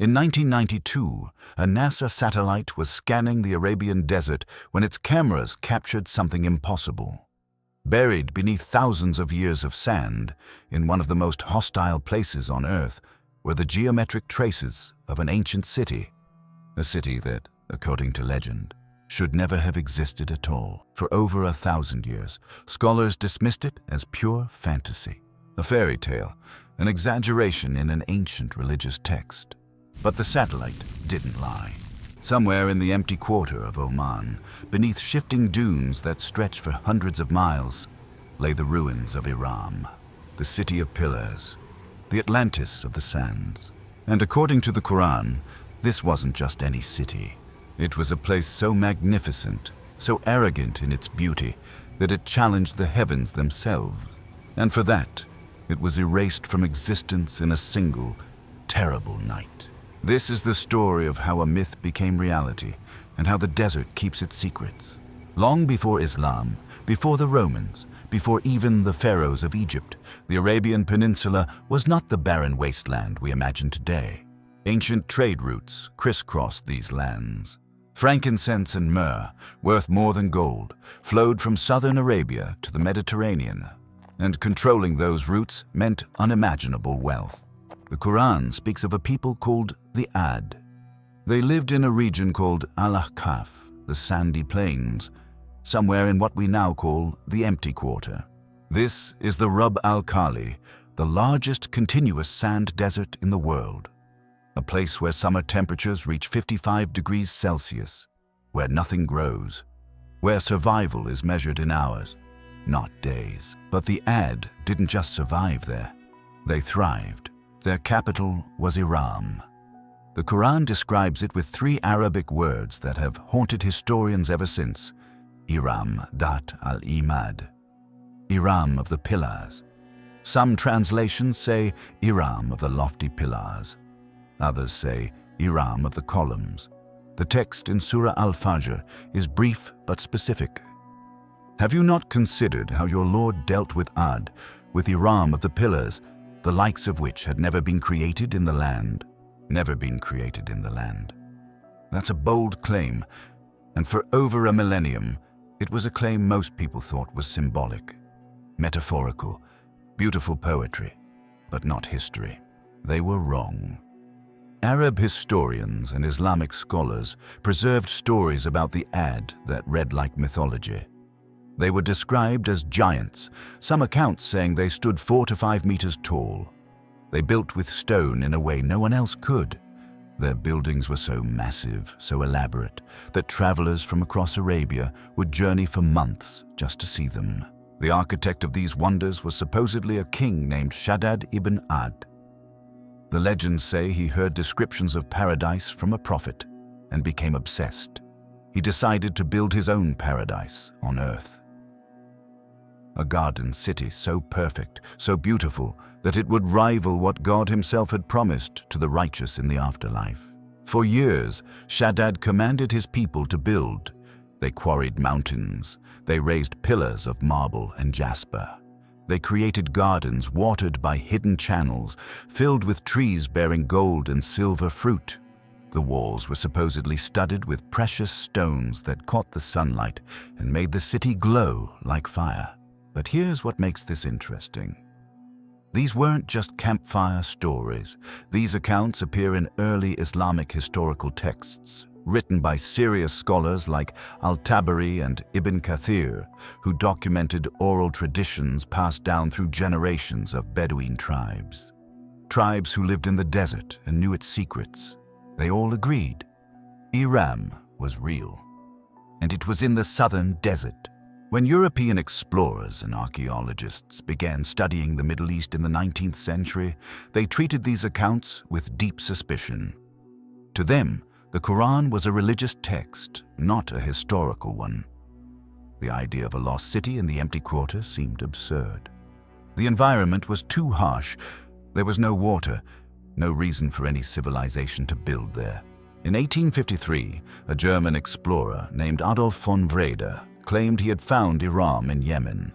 In 1992, a NASA satellite was scanning the Arabian Desert when its cameras captured something impossible. Buried beneath thousands of years of sand, in one of the most hostile places on Earth, were the geometric traces of an ancient city. A city that, according to legend, should never have existed at all. For over 1,000 years, scholars dismissed it as pure fantasy, a fairy tale, an exaggeration in an ancient religious text. But the satellite didn't lie. Somewhere in the empty quarter of Oman, beneath shifting dunes that stretch for hundreds of miles, lay the ruins of Iram, the city of pillars, the Atlantis of the sands. And according to the Quran, this wasn't just any city. It was a place so magnificent, so arrogant in its beauty, that it challenged the heavens themselves. And for that, it was erased from existence in a single, terrible night. This is the story of how a myth became reality and how the desert keeps its secrets. Long before Islam, before the Romans, before even the pharaohs of Egypt, the Arabian Peninsula was not the barren wasteland we imagine today. Ancient trade routes crisscrossed these lands. Frankincense and myrrh, worth more than gold, flowed from southern Arabia to the Mediterranean, and controlling those routes meant unimaginable wealth. The Quran speaks of a people called the Ad. They lived in a region called al-Ahqaf, the sandy plains, somewhere in what we now call the Empty Quarter. This is the Rub al-Khali, the largest continuous sand desert in the world. A place where summer temperatures reach 55 degrees Celsius, where nothing grows, where survival is measured in hours, not days. But the Ad didn't just survive there, they thrived. Their capital was Iram. The Quran describes it with 3 Arabic words that have haunted historians ever since: Iram, dhat, al-Imad, Iram of the pillars. Some translations say Iram of the lofty pillars. Others say Iram of the columns. The text in Surah Al-Fajr is brief but specific. Have you not considered how your Lord dealt with Ad, with Iram of the pillars, the likes of which had never been created in the land? Never been created in the land. That's a bold claim, and for over a millennium, it was a claim most people thought was symbolic, metaphorical, beautiful poetry, but not history. They were wrong. Arab historians and Islamic scholars preserved stories about the Ad that read like mythology. They were described as giants, some accounts saying they stood 4 to 5 meters tall. They built with stone in a way no one else could. Their buildings were so massive, so elaborate, that travelers from across Arabia would journey for months just to see them. The architect of these wonders was supposedly a king named Shaddad ibn Ad. The legends say he heard descriptions of paradise from a prophet and became obsessed. He decided to build his own paradise on earth. A garden city so perfect, so beautiful, that it would rival what God himself had promised to the righteous in the afterlife. For years, Shaddad commanded his people to build. They quarried mountains. They raised pillars of marble and jasper. They created gardens watered by hidden channels, filled with trees bearing gold and silver fruit. The walls were supposedly studded with precious stones that caught the sunlight and made the city glow like fire. But here's what makes this interesting. These weren't just campfire stories. These accounts appear in early Islamic historical texts, written by serious scholars like al-Tabari and Ibn Kathir, who documented oral traditions passed down through generations of Bedouin tribes. Tribes who lived in the desert and knew its secrets. They all agreed. Iram was real. And it was in the southern desert. When European explorers and archaeologists began studying the Middle East in the 19th century, they treated these accounts with deep suspicion. To them, the Quran was a religious text, not a historical one. The idea of a lost city in the empty quarter seemed absurd. The environment was too harsh. There was no water, no reason for any civilization to build there. In 1853, a German explorer named Adolf von Wrede claimed he had found Iram in Yemen.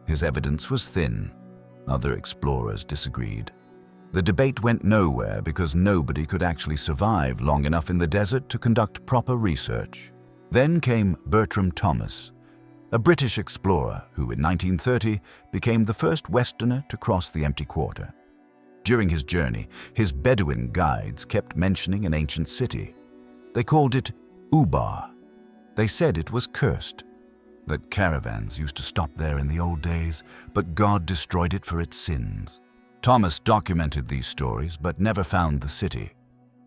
His evidence was thin. Other explorers disagreed. The debate went nowhere because nobody could actually survive long enough in the desert to conduct proper research. Then came Bertram Thomas, a British explorer who in 1930 became the first Westerner to cross the empty quarter. During his journey, his Bedouin guides kept mentioning an ancient city. They called it Ubar. They said it was cursed, that caravans used to stop there in the old days, but God destroyed it for its sins. Thomas documented these stories but never found the city.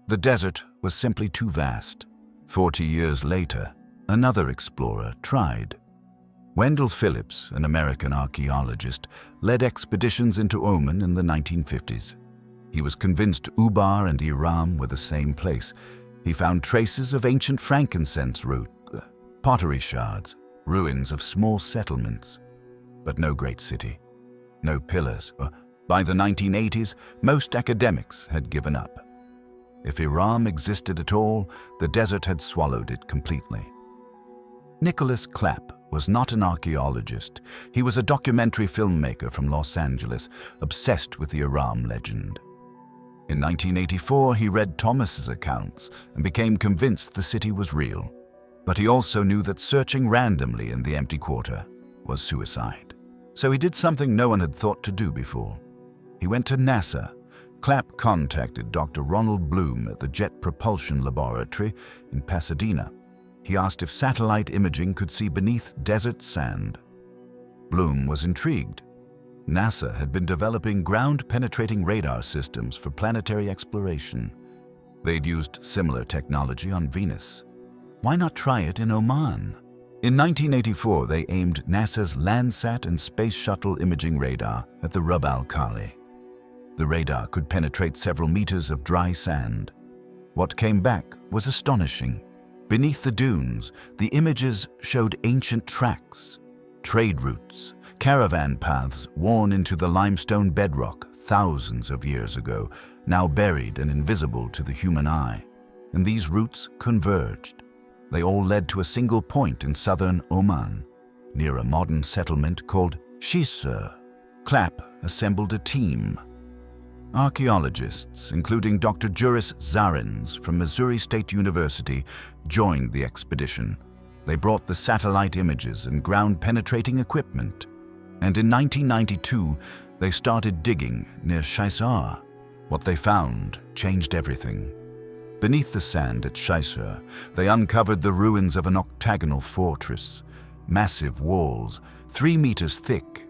The desert was simply too vast. 40 years later, another explorer tried. Wendell Phillips, an American archaeologist, led expeditions to Oman in the 1950s. He was convinced Ubar and Iram were the same place. He found traces of ancient frankincense root, pottery shards, ruins of small settlements, but no great city, no pillars. By the 1980s, most academics had given up. If Iram existed at all, the desert had swallowed it completely. Nicholas Clapp was not an archaeologist. He was a documentary filmmaker from Los Angeles, obsessed with the Iram legend. In 1984, he read Thomas's accounts and became convinced the city was real. But he also knew that searching randomly in the empty quarter was suicide. So he did something no one had thought to do before. He went to NASA. Clapp contacted Dr. Ronald Bloom at the Jet Propulsion Laboratory in Pasadena. He asked if satellite imaging could see beneath desert sand. Bloom was intrigued. NASA had been developing ground-penetrating radar systems for planetary exploration. They'd used similar technology on Venus. Why not try it in Oman? In 1984, they aimed NASA's Landsat and Space Shuttle imaging radar at the Rub al-Khali. The radar could penetrate several meters of dry sand. What came back was astonishing. Beneath the dunes, the images showed ancient tracks, trade routes, caravan paths worn into the limestone bedrock thousands of years ago, now buried and invisible to the human eye. And these routes converged. They all led to a single point in southern Oman, near a modern settlement called Shisr. Clapp assembled a team. Archaeologists, including Dr. Juris Zarins from Missouri State University, joined the expedition. They brought the satellite images and ground-penetrating equipment. And in 1992, they started digging near Shisr. What they found changed everything. Beneath the sand at Shisr, they uncovered the ruins of an octagonal fortress, massive walls, 3 meters thick,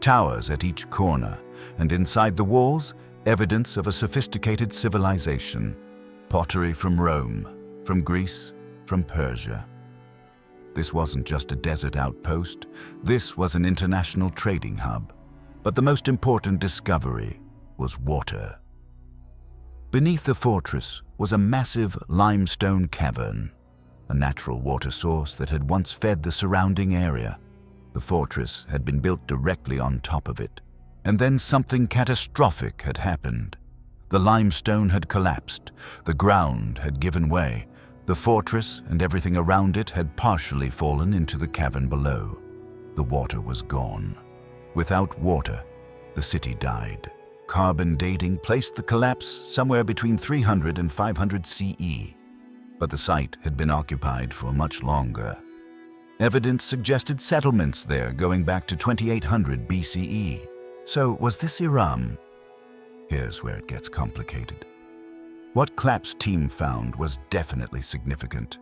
towers at each corner, and inside the walls, evidence of a sophisticated civilization, pottery from Rome, from Greece, from Persia. This wasn't just a desert outpost, this was an international trading hub. But the most important discovery was water. Beneath the fortress was a massive limestone cavern, a natural water source that had once fed the surrounding area. The fortress had been built directly on top of it. And then something catastrophic had happened. The limestone had collapsed, the ground had given way, the fortress and everything around it had partially fallen into the cavern below. The water was gone. Without water, the city died. Carbon dating placed the collapse somewhere between 300 and 500 CE, but the site had been occupied for much longer. Evidence suggested settlements there going back to 2800 BCE. So, was this Iram? Here's where it gets complicated. What Clapp's team found was definitely significant.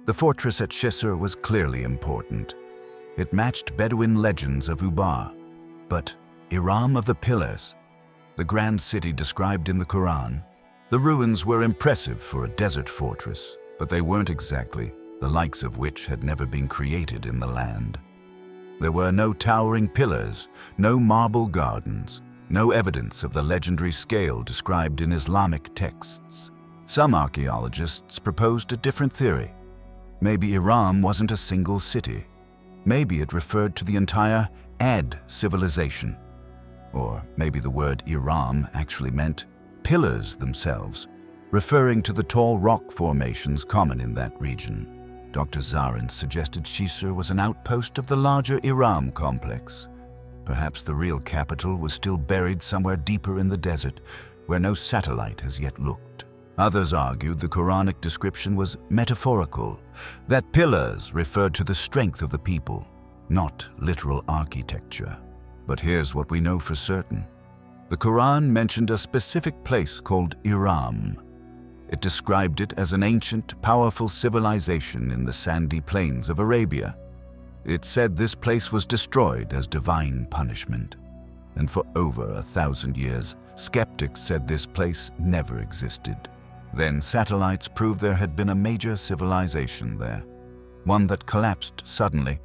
The fortress at Shisr was clearly important. It matched Bedouin legends of Ubar. But Iram of the Pillars, the grand city described in the Quran, the ruins were impressive for a desert fortress, but they weren't exactly, the likes of which had never been created in the land. There were no towering pillars, no marble gardens, no evidence of the legendary scale described in Islamic texts. Some archaeologists proposed a different theory. Maybe Iram wasn't a single city. Maybe it referred to the entire Ad civilization. Or maybe the word Iram actually meant pillars themselves, referring to the tall rock formations common in that region. Dr. Zarin suggested Shisr was an outpost of the larger Iram complex. Perhaps the real capital was still buried somewhere deeper in the desert, where no satellite has yet looked. Others argued the Quranic description was metaphorical, that pillars referred to the strength of the people, not literal architecture. But here's what we know for certain. The Quran mentioned a specific place called Iram. It described it as an ancient, powerful civilization in the sandy plains of Arabia. It said this place was destroyed as divine punishment. And for over 1,000 years, skeptics said this place never existed. Then satellites proved there had been a major civilization there, one that collapsed suddenly,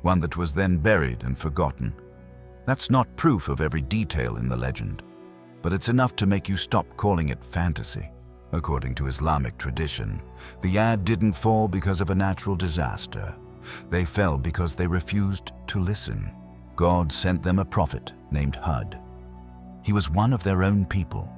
one that was then buried and forgotten. That's not proof of every detail in the legend, but it's enough to make you stop calling it fantasy. According to Islamic tradition, the Ad didn't fall because of a natural disaster. They fell because they refused to listen. God sent them a prophet named Hud. He was one of their own people.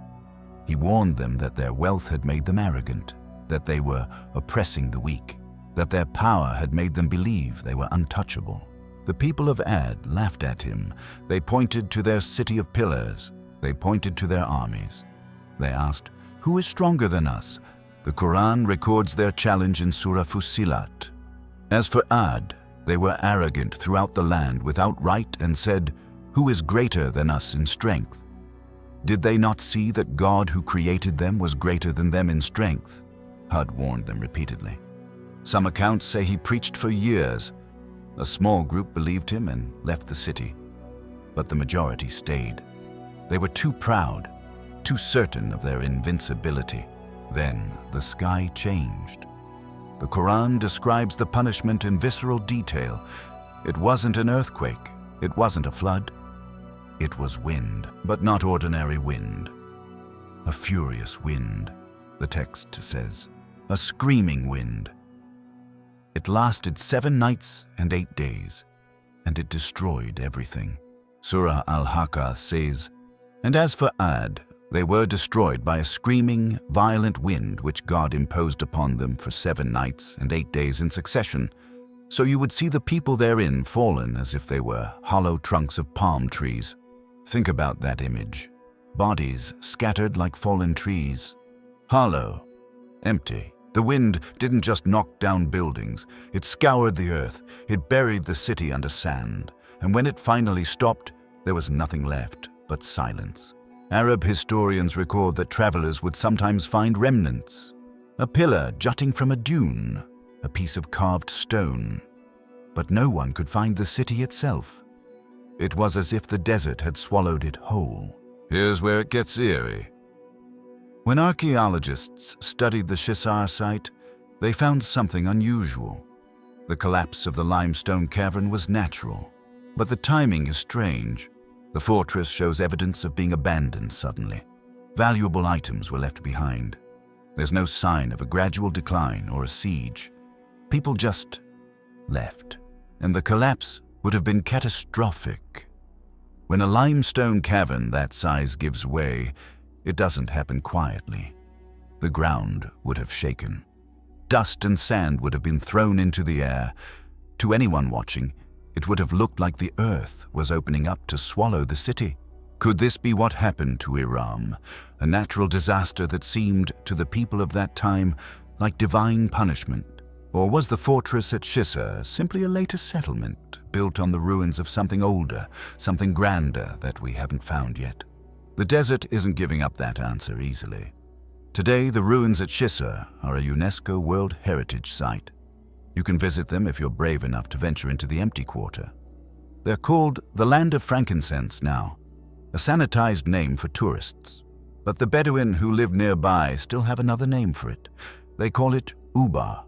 He warned them that their wealth had made them arrogant, that they were oppressing the weak, that their power had made them believe they were untouchable. The people of Ad laughed at him. They pointed to their city of pillars. They pointed to their armies. They asked, "Who is stronger than us?" The Quran records their challenge in Surah Fussilat. As for Ad, they were arrogant throughout the land without right and said, "Who is greater than us in strength?" Did they not see that God who created them was greater than them in strength? Hud warned them repeatedly. Some accounts say he preached for years. A small group believed him and left the city, but the majority stayed. They were too proud, too certain of their invincibility. Then the sky changed. The Quran describes the punishment in visceral detail. It wasn't an earthquake. It wasn't a flood. It was wind, but not ordinary wind. A furious wind, the text says. A screaming wind. It lasted 7 nights and 8 days, and it destroyed everything. Surah Al-Haqqa says, "And as for Ad, they were destroyed by a screaming, violent wind which God imposed upon them for 7 nights and 8 days in succession. So you would see the people therein fallen as if they were hollow trunks of palm trees." Think about that image. Bodies scattered like fallen trees. Hollow, empty. The wind didn't just knock down buildings. It scoured the earth. It buried the city under sand. And when it finally stopped, there was nothing left but silence. Arab historians record that travelers would sometimes find remnants. A pillar jutting from a dune, a piece of carved stone. But no one could find the city itself. It was as if the desert had swallowed it whole. Here's where it gets eerie. When archaeologists studied the Shisr site, they found something unusual. The collapse of the limestone cavern was natural, but the timing is strange. The fortress shows evidence of being abandoned suddenly. Valuable items were left behind. There's no sign of a gradual decline or a siege. People just left, and the collapse would have been catastrophic. When a limestone cavern that size gives way, it doesn't happen quietly. The ground would have shaken. Dust and sand would have been thrown into the air. To anyone watching, it would have looked like the earth was opening up to swallow the city. Could this be what happened to Iram, a natural disaster that seemed to the people of that time like divine punishment? Or was the fortress at Shisr simply a later settlement built on the ruins of something older, something grander that we haven't found yet? The desert isn't giving up that answer easily. Today, the ruins at Shisr are a UNESCO World Heritage Site. You can visit them if you're brave enough to venture into the empty quarter. They're called the Land of Frankincense now, a sanitized name for tourists. But the Bedouin who live nearby still have another name for it. They call it Ubar,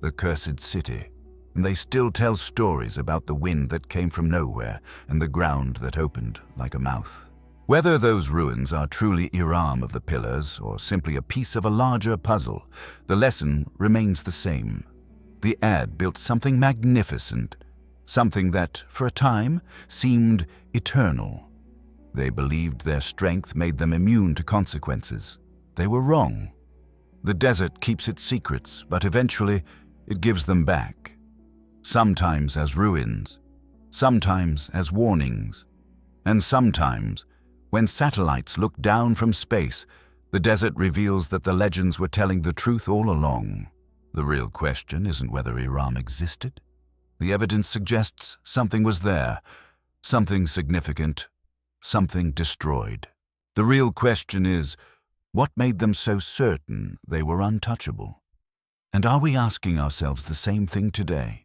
the cursed city, and they still tell stories about the wind that came from nowhere and the ground that opened like a mouth. Whether those ruins are truly Iram of the pillars or simply a piece of a larger puzzle, the lesson remains the same. The Ad built something magnificent, something that, for a time, seemed eternal. They believed their strength made them immune to consequences. They were wrong. The desert keeps its secrets, but eventually it gives them back. Sometimes as ruins, sometimes as warnings, and sometimes When satellites look down from space, the desert reveals that the legends were telling the truth all along. The real question isn't whether Iram existed. The evidence suggests something was there, something significant, something destroyed. The real question is, what made them so certain they were untouchable? And are we asking ourselves the same thing today?